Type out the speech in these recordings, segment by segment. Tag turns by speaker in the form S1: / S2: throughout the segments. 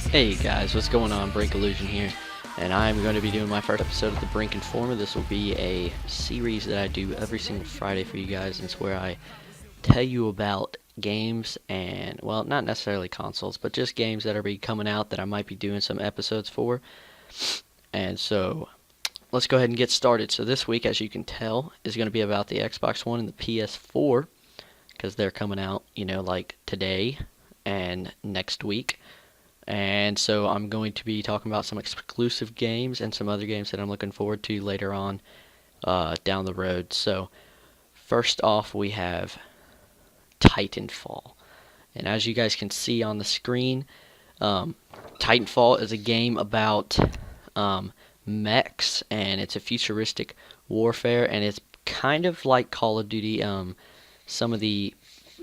S1: Hey guys, what's going on? Brink here, and I'm going to be doing my first episode of the Brink Informer. This will be a series that I do every single Friday for you guys, and it's where I tell you about games and, well, not necessarily consoles, but just games that are be coming out that I might be doing some episodes for. And so, let's go ahead and get started. So this week, as you can tell, is going to be about the Xbox One and the PS4, because they're coming out, like today and next week. And so I'm going to be talking about some exclusive games and some other games that I'm looking forward to later on down the road. So first off, we have Titanfall. And as you guys can see on the screen, Titanfall is a game about mechs, and it's a futuristic warfare, and it's kind of like Call of Duty. Some of the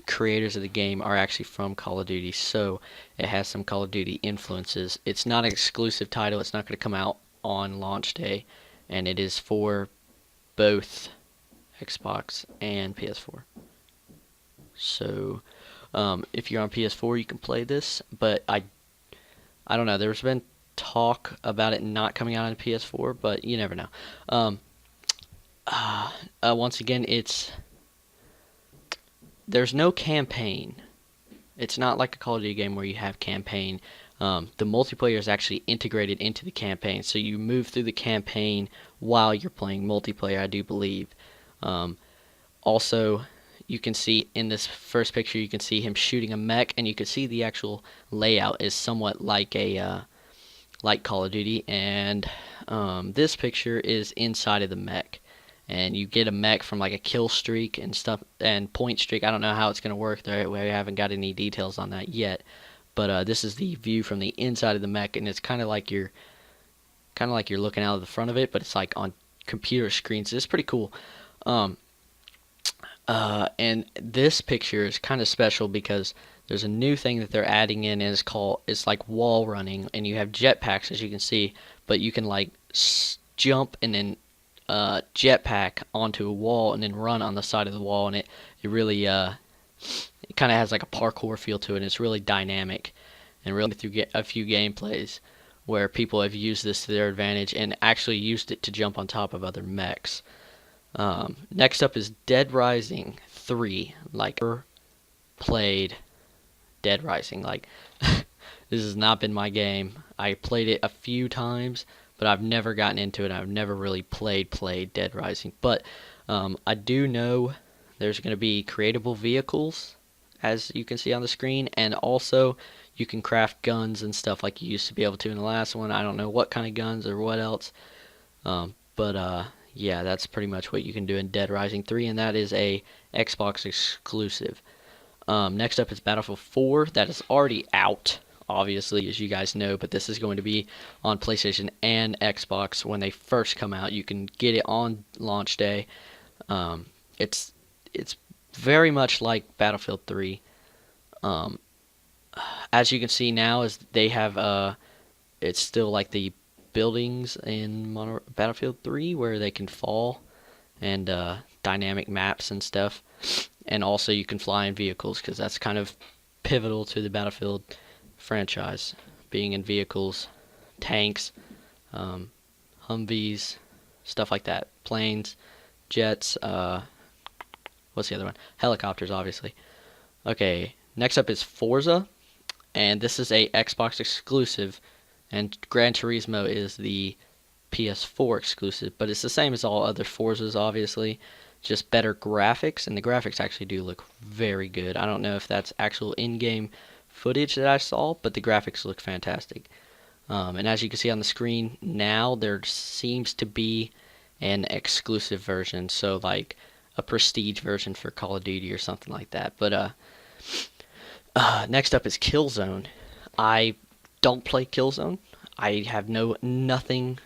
S1: creators of the game are actually from Call of Duty, so it has some Call of Duty influences. It's not an exclusive title. It's not going to come out on launch day, and it is for both Xbox and PS4. So if you're on PS4, you can play this, but I don't know. There's been talk about it not coming out on PS4, but you never know. Once again, there's no campaign. It's not like a Call of Duty game where you have campaign. The multiplayer is actually integrated into the campaign, so you move through the campaign while you're playing multiplayer, I do believe. Also, you can see in this first picture, you can see him shooting a mech, and you can see the actual layout is somewhat like like Call of Duty. And this picture is inside of the mech. And you get a mech from like a kill streak and stuff, and point streak. I don't know how it's going to work there. We haven't got any details on that yet. But this is the view from the inside of the mech, and it's kind of like you're looking out of the front of it, but it's like on computer screens. It's pretty cool. And this picture is kind of special because there's a new thing that they're adding in, and it's like wall running, and you have jetpacks, as you can see, but you can like jump and then jetpack onto a wall and then run on the side of the wall, and it really it kind of has like a parkour feel to it, and it's really dynamic, and really through a few gameplays where people have used this to their advantage and actually used it to jump on top of other mechs. Next up is Dead Rising 3. Like, ever played Dead Rising? Like, this has not been my game. I played it a few times, but I've never gotten into it. I've never really played Dead Rising. But I do know there's going to be creatable vehicles, as you can see on the screen, and also you can craft guns and stuff like you used to be able to in the last one. I don't know what kind of guns or what else, but yeah, that's pretty much what you can do in Dead Rising 3, and that is a Xbox exclusive. Next up is Battlefield 4. That is already out, obviously, as you guys know, but this is going to be on PlayStation and Xbox when they first come out. You can get it on launch day. It's very much like Battlefield 3. As you can see now, is they have it's still like the buildings in Battlefield 3 where they can fall, and dynamic maps and stuff, and also you can fly in vehicles, because that's kind of pivotal to the Battlefield franchise, being in vehicles, tanks, Humvees, stuff like that, planes, jets, what's the other one? Helicopters, obviously. Okay, next up is Forza, and this is a Xbox exclusive, and Gran Turismo is the PS4 exclusive, but it's the same as all other Forzas, obviously, just better graphics, and the graphics actually do look very good. I don't know if that's actual in-game footage that I saw, but the graphics look fantastic. And as you can see on the screen now, there seems to be an exclusive version, so like a prestige version for Call of Duty or something like that. But next up is Killzone. I don't play Killzone. I have nothing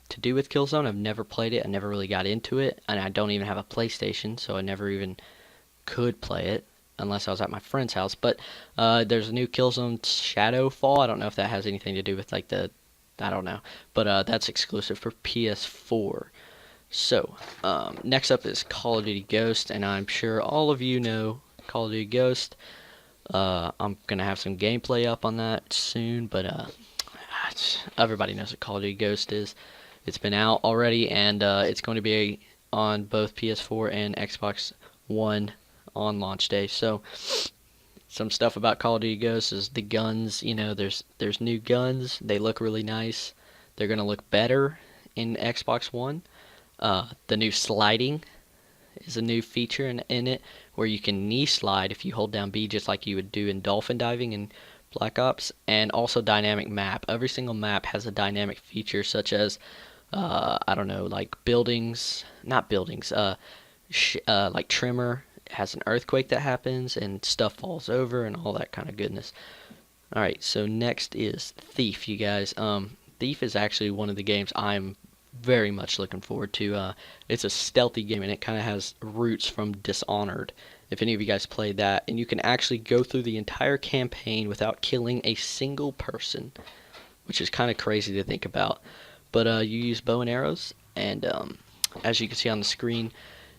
S1: to do with Killzone. I've never played it. I never really got into it, and I don't even have a PlayStation, so I never even could play it unless I was at my friend's house. But there's a new Killzone Shadowfall. I don't know if that has anything to do with like I don't know, but that's exclusive for PS4. So next up is Call of Duty Ghost, and I'm sure all of you know Call of Duty Ghost. I'm gonna have some gameplay up on that soon, but everybody knows what Call of Duty Ghost is. It's been out already, and it's going to be on both PS4 and Xbox One on launch day. So some stuff about Call of Duty Ghost is the guns. You know, there's new guns. They look really nice. They're gonna look better in Xbox One. The new sliding is a new feature in it where you can knee slide if you hold down B, just like you would do in dolphin diving in Black Ops. And also dynamic map. Every single map has a dynamic feature, such as I don't know, like buildings, not buildings, like Trimmer has an earthquake that happens and stuff falls over and all that kind of goodness. All right, so next is Thief, you guys. Thief is actually one of the games I'm very much looking forward to. It's a stealthy game, and it kind of has roots from Dishonored. If any of you guys played that, and you can actually go through the entire campaign without killing a single person, which is kind of crazy to think about. But you use bow and arrows, and as you can see on the screen,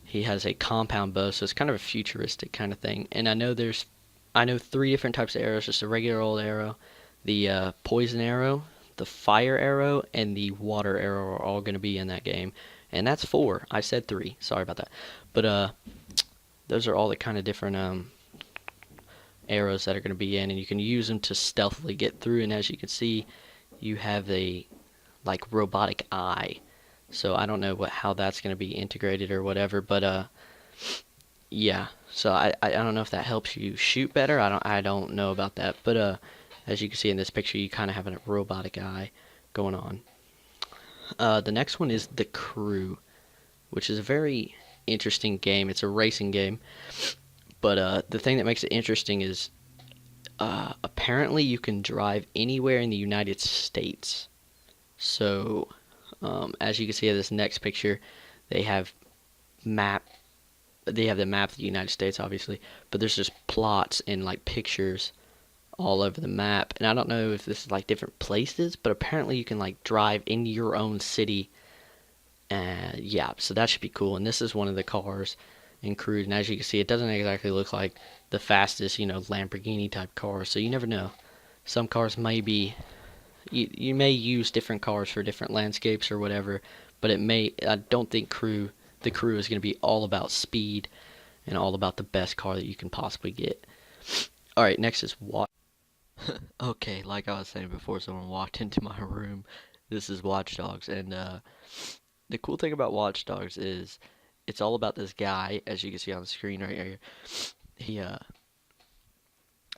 S1: he has a compound bow, so it's kind of a futuristic kind of thing. And I know 3 different types of arrows: just a regular old arrow, the poison arrow, the fire arrow, and the water arrow are all going to be in that game. And that's 4. I said 3. Sorry about that. But those are all the kind of different arrows that are going to be in, and you can use them to stealthily get through. And as you can see, you have a like robotic eye. So I don't know how that's going to be integrated or whatever, but yeah. So I don't know if that helps you shoot better. I don't know about that, but as you can see in this picture, you kind of have a robotic eye going on. The next one is The Crew, which is a very interesting game. It's a racing game, but the thing that makes it interesting is apparently you can drive anywhere in the United States. So as you can see in this next picture, they have the map of the United States, obviously, but there's just plots and like pictures all over the map. And I don't know if this is like different places, but apparently you can like drive in your own city. Yeah, so that should be cool. And this is one of the cars in Cruise, and as you can see, it doesn't exactly look like the fastest, Lamborghini type car. So you never know. Some cars may be, you may use different cars for different landscapes or whatever, but I don't think the Crew is going to be all about speed and all about the best car that you can possibly get. All right, next is Okay, like I was saying before, someone walked into my room. This is Watch Dogs, and the cool thing about Watch Dogs is it's all about this guy, as you can see on the screen right here.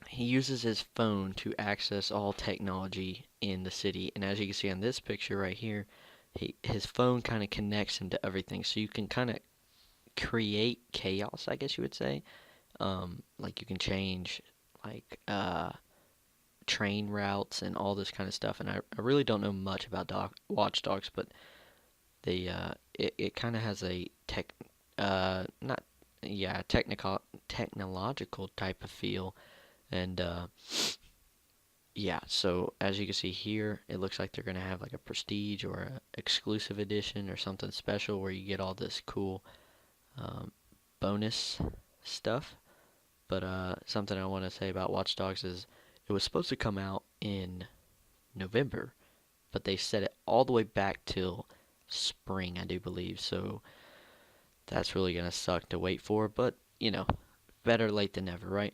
S1: He uses his phone to access all technology in the city, and as you can see on this picture right here, his phone kind of connects him to everything, so you can kind of create chaos, I guess you would say. Like you can change like train routes and all this kind of stuff. And I really don't know much about Watch Dogs, but it kind of has a not yeah technological type of feel, and yeah. So as you can see here, it looks like they're gonna have like a prestige or a exclusive edition or something special where you get all this cool bonus stuff. But something I want to say about Watch Dogs is it was supposed to come out in November, but they set it all the way back till spring, I do believe. So that's really going to suck to wait for, but, better late than never, right?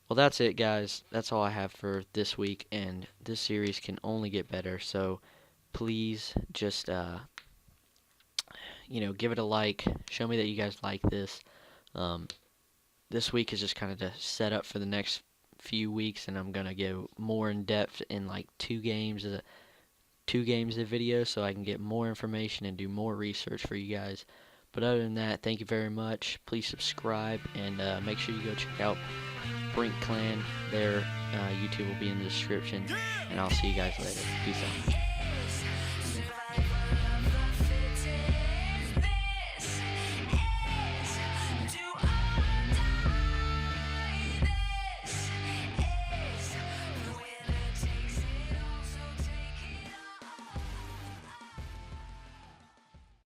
S1: Well, that's it, guys. That's all I have for this week, and this series can only get better. So please just, give it a like. Show me that you guys like this. This week is just kind of to set up for the next few weeks, and I'm gonna go more in depth in like two games a video, so I can get more information and do more research for you guys. But other than that, thank you very much. Please subscribe, and make sure you go check out Brink Clan. Their YouTube will be in the description, and I'll see you guys later. Peace out.